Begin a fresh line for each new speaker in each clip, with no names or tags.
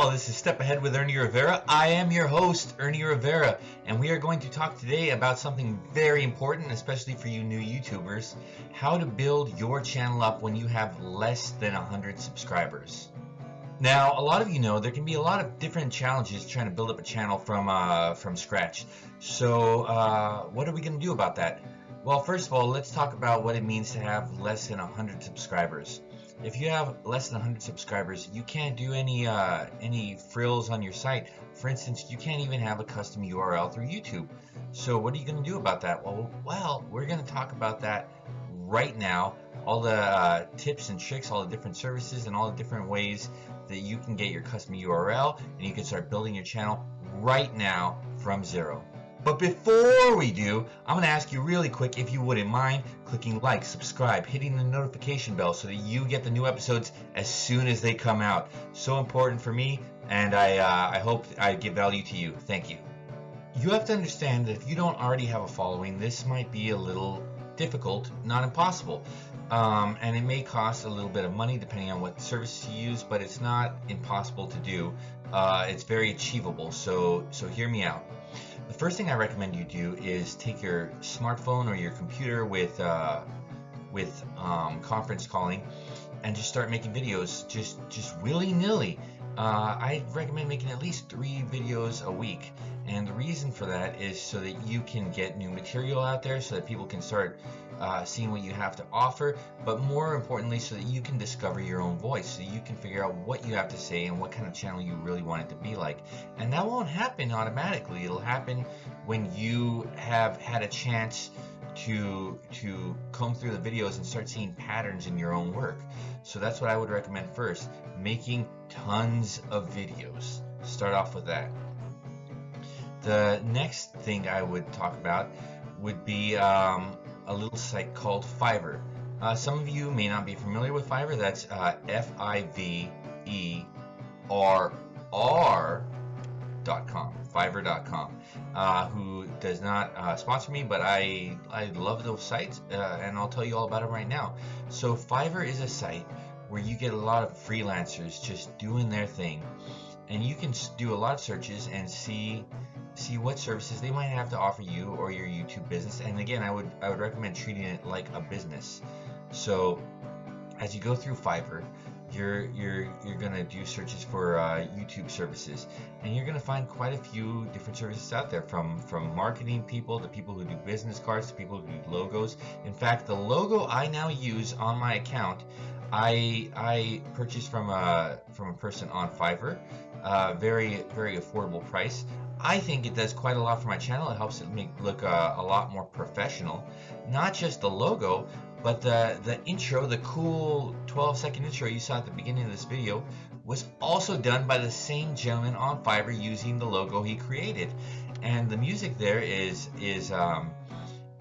all, this is Step Ahead with Ernie Rivera. I am your host, Ernie Rivera, and we are going to talk today about something very important, especially for you new YouTubers, how to build your channel up when you have less than 100 subscribers. Now, a lot of you know there can be a lot of different challenges trying to build up a channel from scratch. So what are we going to do about that? Well, first of all, let's talk about what it means to have less than 100 subscribers. If you have less than 100 subscribers, you can't do any frills on your site. For instance, you can't even have a custom URL through YouTube. So what are you going to do about that? Well, we're going to talk about that right now. All the tips and tricks, all the different services, and all the different ways that you can get your custom URL, and you can start building your channel right now from zero. But before we do, I'm going to ask you really quick if you wouldn't mind clicking like, subscribe, hitting the notification bell so that you get the new episodes as soon as they come out. So important for me, and I hope I give value to you. Thank you. You have to understand that if you don't already have a following, this might be a little difficult, not impossible. And it may cost a little bit of money depending on what services you use, but it's not impossible to do. It's very achievable, so hear me out. The first thing I recommend you do is take your smartphone or your computer with conference calling and just start making videos just willy-nilly. I recommend making at least 3 videos a week, and the reason for that is so that you can get new material out there, so that people can start seeing what you have to offer, but more importantly so that you can discover your own voice, so you can figure out what you have to say and what kind of channel you really want it to be like. And that won't happen automatically. It'll happen when you have had a chance to comb through the videos and start seeing patterns in your own work. So that's what I would recommend first, making tons of videos. Start off with that. The next thing I would talk about would be a little site called Fiverr. Some of you may not be familiar with Fiverr. That's Fiverr.com, Fiverr.com, who does not sponsor me, but I love those sites, and I'll tell you all about them right now. So Fiverr is a site where you get a lot of freelancers just doing their thing, and you can do a lot of searches and see what services they might have to offer you or your YouTube business. And again, I would recommend treating it like a business. So as you go through Fiverr, you're gonna do searches for YouTube services, and you're gonna find quite a few different services out there, from marketing people to people who do business cards to people who do logos. In fact, the logo I now use on my account, I purchased from a person on Fiverr, very affordable price. I think it does quite a lot for my channel. It helps it look a lot more professional. Not just the logo, but the intro, the cool 12-second intro you saw at the beginning of this video, was also done by the same gentleman on Fiverr using the logo he created. And the music there is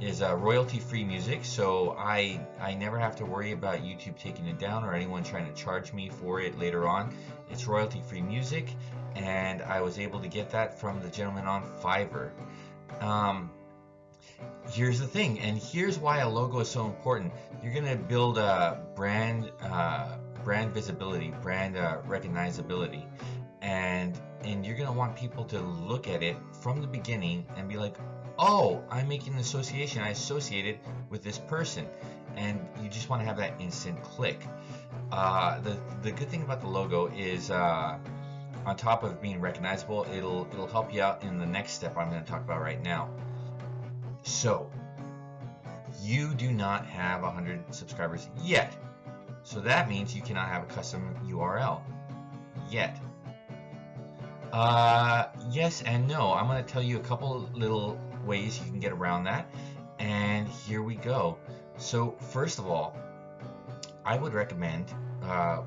royalty-free music, so I never have to worry about YouTube taking it down or anyone trying to charge me for it later on. It's royalty-free music, and I was able to get that from the gentleman on Fiverr. Here's the thing, and here's why a logo is so important. You're gonna build a brand visibility, brand recognizability, and you're gonna want people to look at it from the beginning and be like, oh, I'm making an association. I associate it with this person, and you just want to have that instant click. The good thing about the logo is, on top of being recognizable, it'll help you out in the next step I'm going to talk about right now. So you do not have 100 subscribers yet, so that means you cannot have a custom URL yet. Yes and no. I'm going to tell you a couple little ways you can get around that, and here we go. So first of all, I would recommend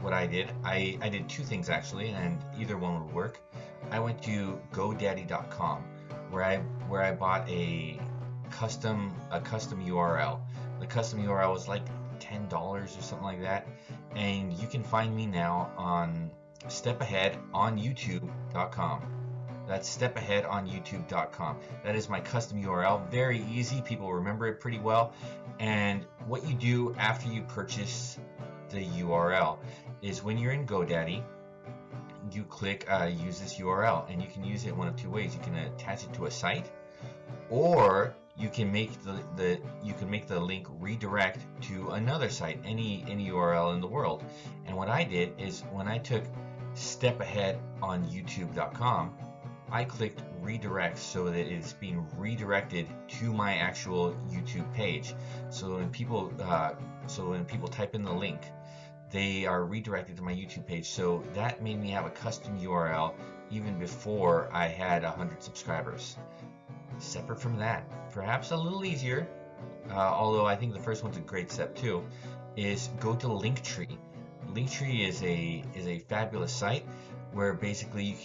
what I did. I did 2 things actually, and either one would work. I went to GoDaddy.com where I bought a custom URL. The custom URL was like $10 or something like that, and you can find me now on stepaheadonyoutube.com. That's stepaheadonyoutube.com. That is my custom URL. Very easy. People remember it pretty well. And what you do after you purchase the URL is, when you're in GoDaddy, you click use this URL, and you can use it one of two ways. You can attach it to a site, or you can make the link redirect to another site, any URL in the world. And what I did is, when I took step ahead on youtube.com, I clicked redirect so that it's being redirected to my actual YouTube page. So when people type in the link, they are redirected to my YouTube page. So that made me have a custom URL even before I had 100 subscribers. Separate from that, perhaps a little easier, although I think the first one's a great step too, is go to Linktree. Linktree is a fabulous site where basically you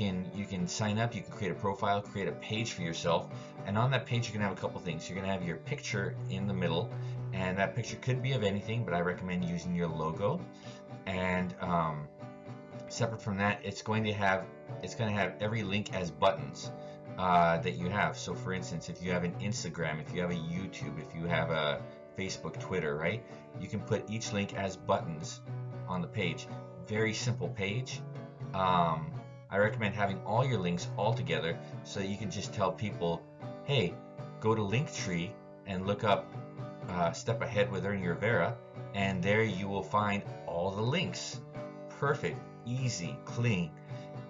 can sign up, you can create a profile, create a page for yourself, and on that page you're gonna have a couple things. You're gonna have your picture in the middle, and that picture could be of anything, but I recommend using your logo. And separate from that, it's going to have every link as buttons that you have. So for instance, if you have an Instagram, if you have a YouTube, if you have a Facebook, Twitter, right, you can put each link as buttons on the page. Very simple page. I recommend having all your links all together so that you can just tell people, hey, go to Linktree and look up Step Ahead with Ernie Rivera, and there you will find all the links. Perfect, easy, clean.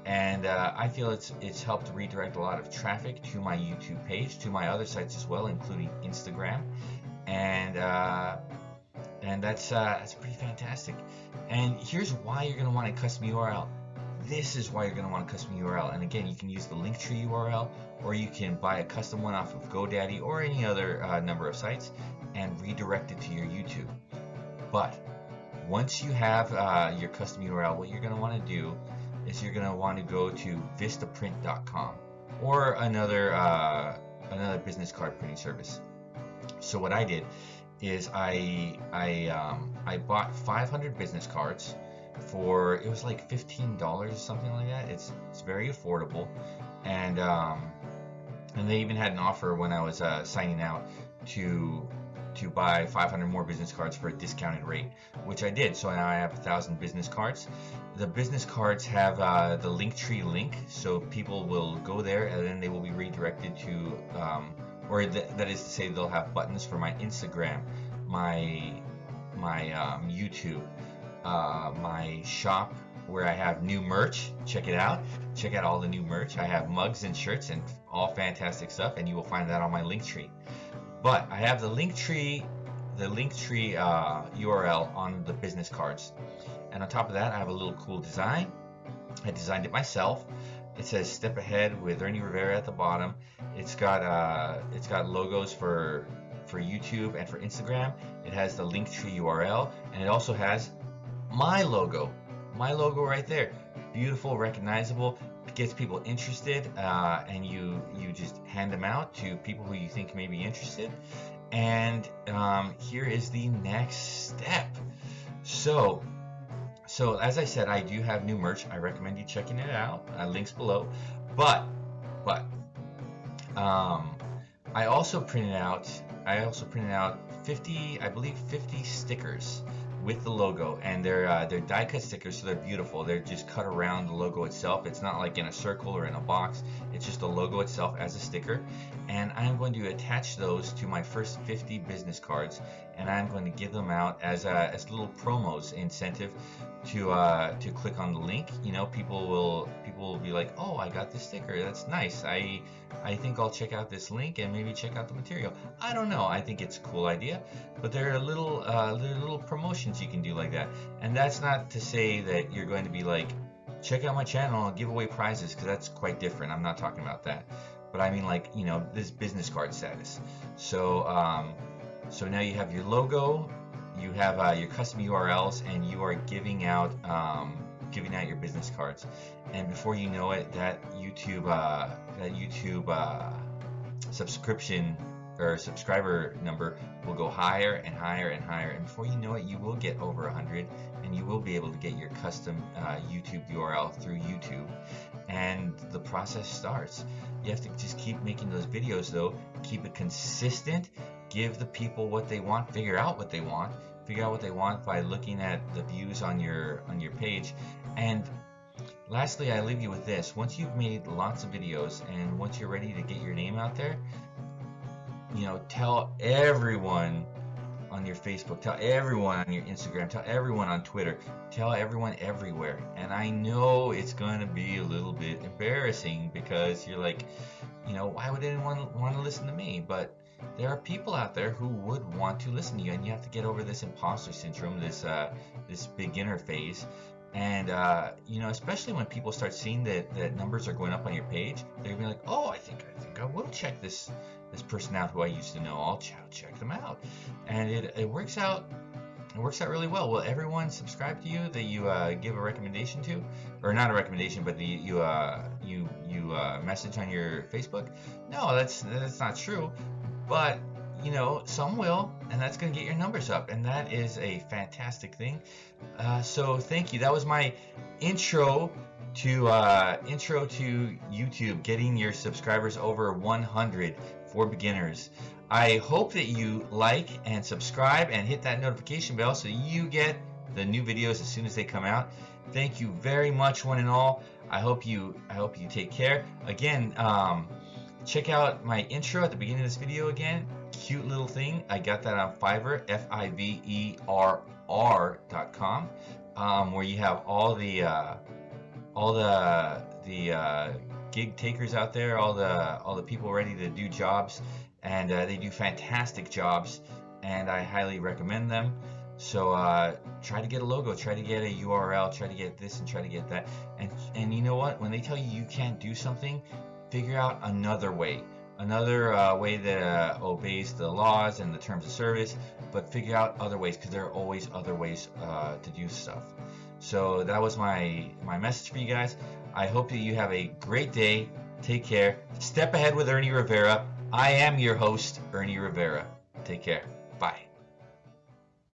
And I feel it's helped redirect a lot of traffic to my YouTube page, to my other sites as well, including Instagram, and that's pretty fantastic. And here's why you're going to want a custom URL. This is why you're going to want a custom URL. And again, you can use the Linktree URL, or you can buy a custom one off of GoDaddy or any other number of sites and redirect it to your YouTube. But once you have your custom URL, what you're going to want to do is you're going to want to go to vistaprint.com or another business card printing service. So what I did is I bought 500 business cards for, it was like $15 or something like that. It's very affordable, and they even had an offer when I was signing out to buy 500 more business cards for a discounted rate, which I did. So now I have 1,000 business cards. The business cards have the Linktree link, so people will go there and then they will be redirected to, that is to say, they'll have buttons for my Instagram, my YouTube, my shop where I have new merch. Check it out. Check out all the new merch. I have mugs and shirts and all fantastic stuff, and you will find that on my Linktree. But I have the Linktree URL on the business cards, and on top of that, I have a little cool design. I designed it myself. It says "Step Ahead with Ernie Rivera" at the bottom. It's got logos for YouTube and for Instagram. It has the Linktree URL, and it also has my logo right there. Beautiful, recognizable. It gets people interested, and you just hand them out to people who you think may be interested. And here is the next step. So as I said, I do have new merch. I recommend you checking it out. Links below. But I also printed out 50 stickers with the logo, and they're die cut stickers, so they're beautiful. They're just cut around the logo itself. It's not like in a circle or in a box. It's just the logo itself as a sticker, and I'm going to attach those to my first 50 business cards, and I'm going to give them out as little promos, incentive to click on the link. You know, people will be like, oh, I got this sticker, that's nice. I think I'll check out this link and maybe check out the material. I don't know. I think it's a cool idea, but there are little promotions you can do like that. And that's not to say that you're going to be like, check out my channel and give away prizes, because that's quite different. I'm not talking about that. But I mean, like, you know, this business card status. So so now you have your logo, you have your custom URLs, and you are giving out your business cards. And before you know it, that YouTube subscription or subscriber number will go higher and higher and higher, and before you know it, you will get over 100, and you will be able to get your custom YouTube URL through YouTube, and the process starts. You have to just keep making those videos, though. Keep it consistent. Give the people what they want. Figure out what they want by looking at the views on your page. And lastly, I leave you with this. Once you've made lots of videos and once you're ready to get your name out there, tell everyone on your Facebook, tell everyone on your Instagram, tell everyone on Twitter, tell everyone everywhere. And I know it's going to be a little bit embarrassing because you're like, why would anyone want to listen to me? But there are people out there who would want to listen to you, and you have to get over this imposter syndrome, this beginner phase. And especially when people start seeing that numbers are going up on your page, they're gonna be like, oh, I think I will check this person out who I used to know. I'll check them out, and it works out. It works out really well. Will everyone subscribe to you that you give a recommendation to, or not a recommendation, but you message on your Facebook? No, that's not true. But some will, and that's going to get your numbers up, and that is a fantastic thing. So thank you. That was my intro to YouTube, getting your subscribers over 100 for beginners. I hope that you like and subscribe and hit that notification bell so you get the new videos as soon as they come out. Thank you very much, one and all. I hope you take care. Again, check out my intro at the beginning of this video again. Cute little thing. I got that on Fiverr, Fiverr.com, where you have all the gig takers out there, all the people ready to do jobs, and they do fantastic jobs, and I highly recommend them. So try to get a logo, try to get a URL, try to get this and try to get that. And you know what? When they tell you can't do something, figure out another way that obeys the laws and the terms of service, but figure out other ways, because there are always other ways to do stuff. So that was my message for you guys. I hope that you have a great day. Take care. Step ahead with Ernie Rivera. I am your host, Ernie Rivera. Take care.